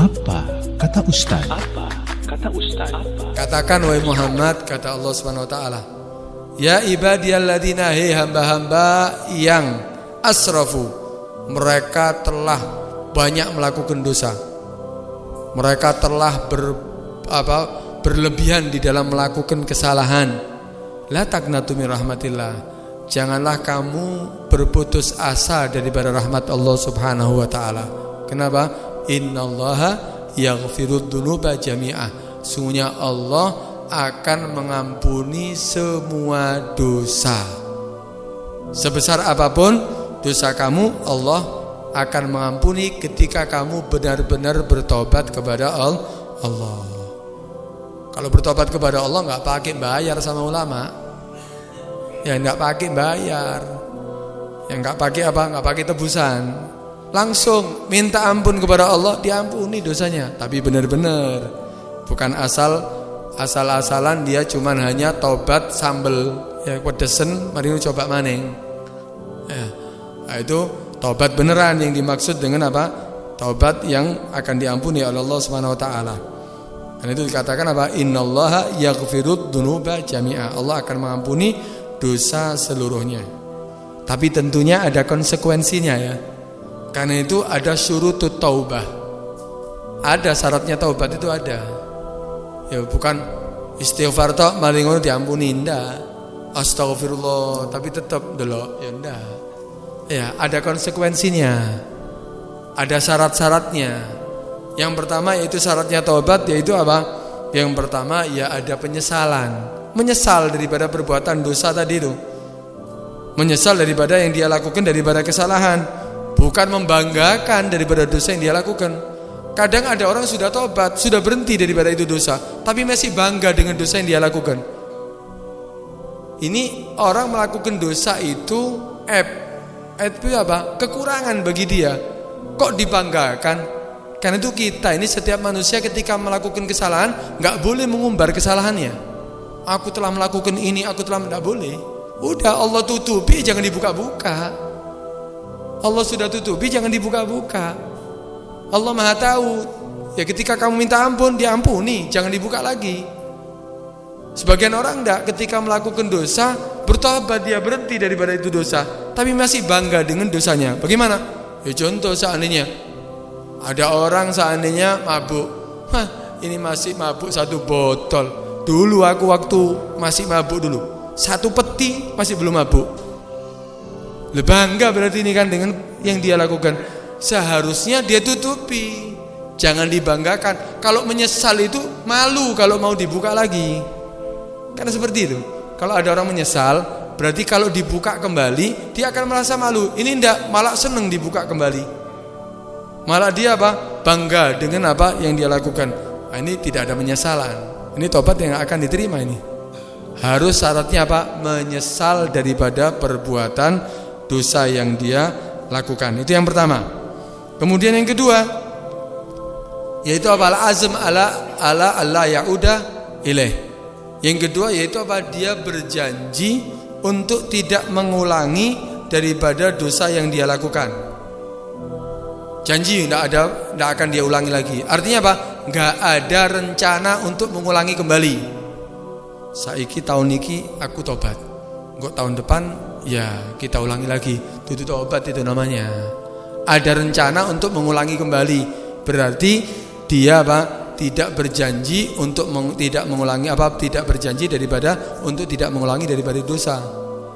Apa kata Ustaz? Katakan wahai Muhammad, kata Allah Subhanahu wa taala, ya ibadiyalladzina, hei hamba-hamba yang asrafu, mereka telah banyak melakukan dosa. Mereka telah berlebihan di dalam melakukan kesalahan. La taqnatu min rahmatillah. Janganlah kamu berputus asa daripada rahmat Allah Subhanahu wa taala. Kenapa? Innallaha yaghfirud dzunuba jami'ah. Sungguhnya Allah akan mengampuni semua dosa. Sebesar apapun dosa kamu, Allah akan mengampuni ketika kamu benar-benar bertobat kepada Allah. Kalau bertobat kepada Allah nggak pakai bayar sama ulama, ya nggak pakai bayar, ya nggak pakai nggak pakai tebusan, langsung minta ampun kepada Allah, diampuni dosanya. Tapi benar-benar, bukan asal-asalan dia cuman hanya tobat sambel, ya pedesen, mari coba maning. Ya, nah itu tobat beneran yang dimaksud dengan apa? Tobat yang akan diampuni oleh Allah Subhanahu wa taala. Dan itu dikatakan apa? Innallaha yaghfirud dzunuba jami'a. Allah akan mengampuni dosa seluruhnya. Tapi tentunya ada konsekuensinya ya. Karena itu ada syurutut taubah. Ada syaratnya taubat itu ada. Ya bukan istighfar tok mari ngono diampuni, ndak. Astagfirullah tapi tetap delok ya ndak. Ya, ada konsekuensinya. Ada syarat-syaratnya. Yang pertama yaitu syaratnya taubat, yaitu apa? Yang pertama ya ada penyesalan. Menyesal daripada perbuatan dosa tadi itu. Menyesal daripada yang dia lakukan, daripada kesalahan. Bukan membanggakan daripada dosa yang dia lakukan. Kadang ada orang sudah taubat, sudah berhenti daripada itu dosa, tapi masih bangga dengan dosa yang dia lakukan. Ini orang melakukan dosa itu itu apa? Kekurangan bagi dia. Kok dibanggakan? Karena itu kita ini setiap manusia ketika melakukan kesalahan nggak boleh mengumbar kesalahannya. Aku telah melakukan ini, aku telah tidak boleh. Udah Allah tutupi, jangan dibuka-buka. Allah sudah tutupi, jangan dibuka-buka. Allah Maha tahu. Ya ketika kamu minta ampun, diampuni, jangan dibuka lagi. Sebagian orang enggak, ketika melakukan dosa, bertobat, dia berhenti daripada itu dosa, tapi masih bangga dengan dosanya. Bagaimana? Ya contoh seandainya ada orang seandainya mabuk. Ini masih mabuk 1 botol. Dulu aku waktu masih mabuk dulu 1 peti masih belum mabuk. Lebih bangga berarti ini kan dengan yang dia lakukan. Seharusnya dia tutupi, jangan dibanggakan. Kalau menyesal itu malu kalau mau dibuka lagi. Karena seperti itu. Kalau ada orang menyesal, berarti kalau dibuka kembali dia akan merasa malu. Ini enggak, malah senang dibuka kembali. Malah dia apa? Bangga dengan apa yang dia lakukan. Nah, ini tidak ada penyesalan. Ini tobat yang akan diterima ini. Harus syaratnya apa? Menyesal daripada perbuatan dosa yang dia lakukan. Itu yang pertama. Kemudian yang kedua, yaitu apa? Azam ala Allah yaudah ilaih. Yang kedua yaitu apa? Dia berjanji untuk tidak mengulangi daripada dosa yang dia lakukan. Janji tidak akan dia ulangi lagi. Artinya apa? Enggak ada rencana untuk mengulangi kembali. Saiki tahun ini aku tobat. Engko tahun depan ya kita ulangi lagi. Itu tobat itu namanya. Ada rencana untuk mengulangi kembali. Berarti dia apa? Tidak berjanji untuk tidak mengulangi tidak berjanji daripada untuk tidak mengulangi daripada dosa.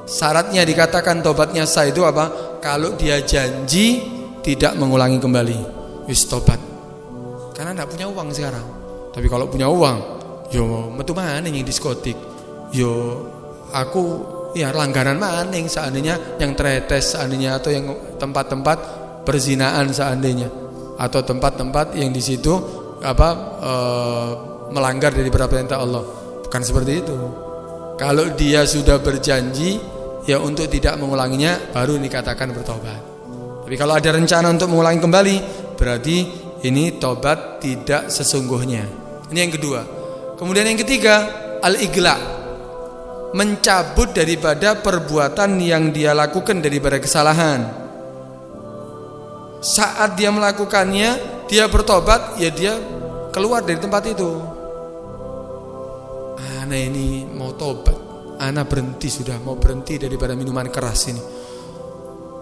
Syaratnya dikatakan tobatnya sah itu apa? Kalau dia janji tidak mengulangi kembali, wis tobat. Karena tidak punya uang sekarang. Tapi kalau punya uang, yo metu maning yang diskotik, yo aku ya langganan maning seandainya yang tretes seandainya, atau yang tempat-tempat perzinaan seandainya, atau tempat-tempat yang di situ melanggar dari perintah Allah. Bukan seperti itu. Kalau dia sudah berjanji ya untuk tidak mengulanginya, baru dikatakan bertobat. Tapi kalau ada rencana untuk mengulangi kembali, berarti ini tobat tidak sesungguhnya. Ini yang kedua. Kemudian yang ketiga, al-igla, mencabut daripada perbuatan yang dia lakukan daripada kesalahan. Saat dia melakukannya, dia bertobat, ya dia keluar dari tempat itu. Ana ini mau tobat, ana berhenti sudah, mau berhenti daripada minuman keras ini.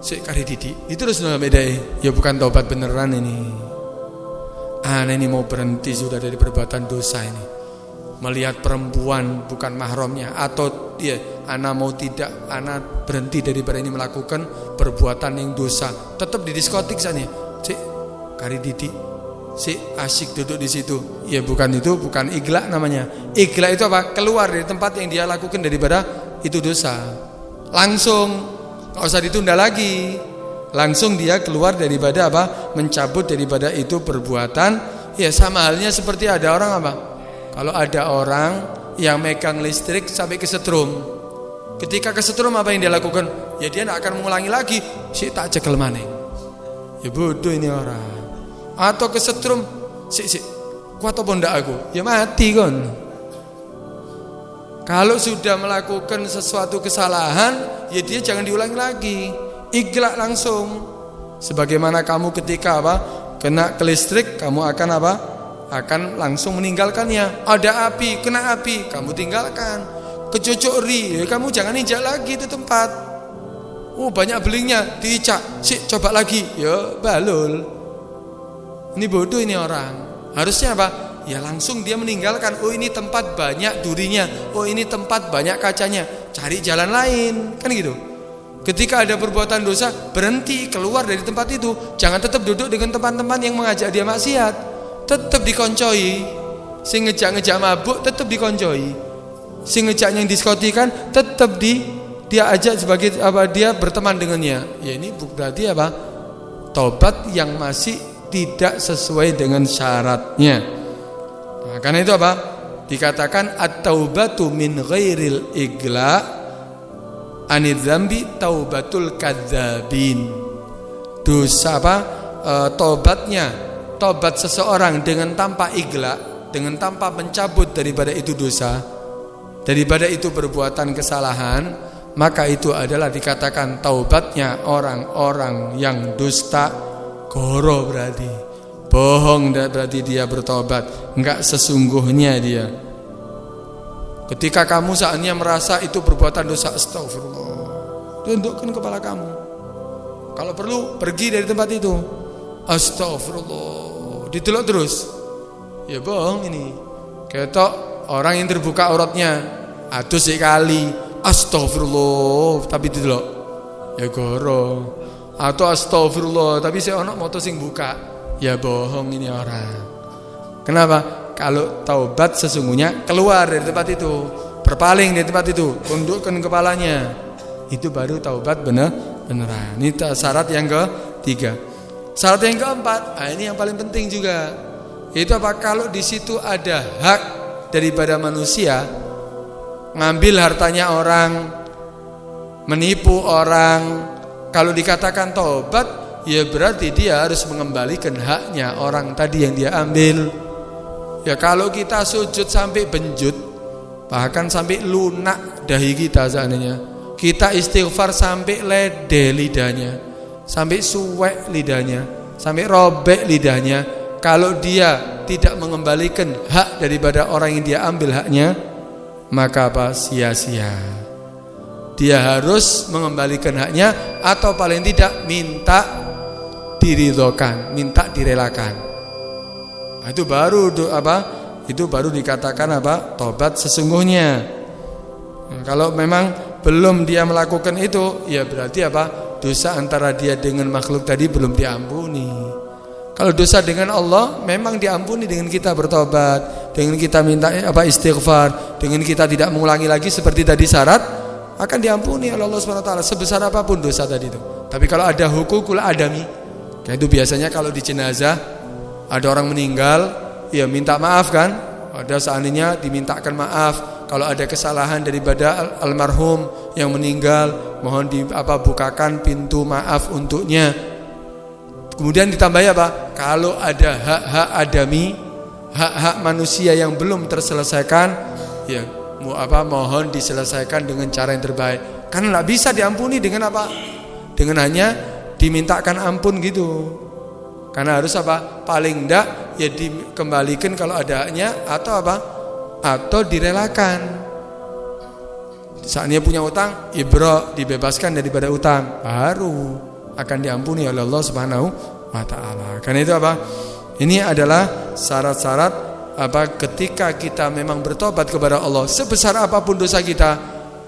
Sik kari didik, itu terus nama bedai, ya bukan tobat beneran ini. Ana ini mau berhenti sudah dari perbuatan dosa ini. Melihat perempuan bukan mahramnya, atau ya ana mau tidak, ana berhenti daripada ini melakukan perbuatan yang dosa. Tetap di diskotik sana, cik kari didik, cik asyik duduk di situ. Ya bukan itu, bukan igla namanya. Igla itu apa? Keluar dari tempat yang dia lakukan daripada itu dosa. Langsung, nggak usah ditunda lagi. Langsung dia keluar daripada apa? Mencabut daripada itu perbuatan. Ya sama halnya seperti ada orang apa? Kalau ada orang yang megang listrik sampai kesetrum, ketika kesetrum apa yang dia lakukan? Ya dia tidak akan mengulangi lagi. Si tak cekel maneng. Ya bodoh ini orang. Atau kesetrum, si kuat apa ndak aku? Ya mati kon. Kalau sudah melakukan sesuatu kesalahan, ya dia jangan diulangi lagi. Iglak langsung. Sebagaimana kamu ketika apa? Kena ke listrik, kamu akan apa? Akan langsung meninggalkannya. Ada api, kena api, kamu tinggalkan. Kecocok ri, ya kamu jangan injak lagi itu tempat. Oh banyak belingnya, diicak, coba lagi, ya balul. Ini bodoh ini orang. Harusnya apa? Ya langsung dia meninggalkan. Oh ini tempat banyak durinya, oh ini tempat banyak kacanya, cari jalan lain, kan gitu. Ketika ada perbuatan dosa, berhenti, keluar dari tempat itu. Jangan tetap duduk dengan teman-teman yang mengajak dia maksiat. Tetap dikoncoi. Sing ngejak mabuk tetap dikoncoi. Sing ngejak yang diskotikan tetap dia ajak sebagai apa, dia berteman dengannya. Ya ini berarti apa? Tobat yang masih tidak sesuai dengan syaratnya. Nah, karena itu apa? Dikatakan at-taubatu min ghairil igla anidzambi taubatul kadzabin. Dosa apa? Tobat seseorang dengan tanpa igla, dengan tanpa mencabut daripada itu dosa, daripada itu perbuatan kesalahan, maka itu adalah dikatakan taubatnya orang-orang yang dusta goro, berarti bohong, berarti dia bertobat, enggak sesungguhnya dia. Ketika kamu saatnya merasa itu perbuatan dosa, astagfirullah, tundukkan kepala kamu. Kalau perlu pergi dari tempat itu, astagfirullah, ditelok terus. Ya bohong ini. Ketok orang yang terbuka auratnya, atus sekali, astagfirullah, tapi ditelok, ya goro. Atau astagfirullah, tapi saya ono moto sing buka, ya bohong ini orang. Kenapa? Kalau taubat sesungguhnya keluar dari tempat itu, berpaling dari tempat itu, tundukkan kepalanya, itu baru taubat beneran. Ini syarat yang ketiga. Syarat yang keempat, ini yang paling penting juga. Itu apa? Kalau di situ ada hak daripada manusia, ngambil hartanya orang, menipu orang, kalau dikatakan taubat, ya berarti dia harus mengembalikan haknya orang tadi yang dia ambil. Ya kalau kita sujud sampai benjut, bahkan sampai lunak dahi kita seandainya, kita istighfar sampai lede lidahnya, sampai suwek lidahnya, sampai robek lidahnya, kalau dia tidak mengembalikan hak daripada orang yang dia ambil haknya, maka apa? Sia-sia. Dia harus mengembalikan haknya, atau paling tidak minta diridhokan, minta direlakan. Itu baru apa? Itu baru dikatakan apa? Tobat sesungguhnya. Kalau memang belum dia melakukan itu, ya berarti apa? Dosa antara dia dengan makhluk tadi belum diampuni. Kalau dosa dengan Allah memang diampuni dengan kita bertobat, dengan kita minta apa istighfar, dengan kita tidak mengulangi lagi seperti tadi syarat, akan diampuni oleh Allah Subhanahu wa taala sebesar apapun dosa tadi itu. Tapi kalau ada hukukul adami, kayak itu biasanya kalau di jenazah ada orang meninggal, ya minta maaf kan? Ada seandainya dimintakan maaf. Kalau ada kesalahan daripada almarhum yang meninggal, mohon bukakan pintu maaf untuknya. Kemudian ditambahi apa? Kalau ada hak-hak adami, hak-hak manusia yang belum terselesaikan, ya mohon diselesaikan dengan cara yang terbaik. Karena nggak bisa diampuni dengan apa? Dengan hanya dimintakan ampun gitu. Karena harus apa? Paling enggak ya dikembalikan kalau ada haknya, atau apa? Atau direlakan. Saat dia punya utang, ibra, dibebaskan daripada utang, baru akan diampuni oleh Allah Subhanahu wa taala. Karena itu apa? Ini adalah syarat-syarat apa ketika kita memang bertobat kepada Allah sebesar apapun dosa kita.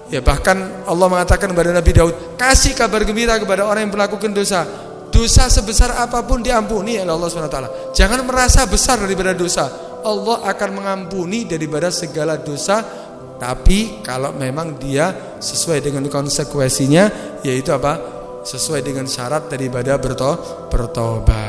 Ya bahkan Allah mengatakan kepada Nabi Daud, kasih kabar gembira kepada orang yang melakukan dosa. Dosa sebesar apapun diampuni oleh Allah SWT. Jangan merasa besar daripada dosa. Allah akan mengampuni daripada segala dosa, tapi kalau memang dia sesuai dengan konsekuensinya, yaitu apa? Sesuai dengan syarat daripada bertobat.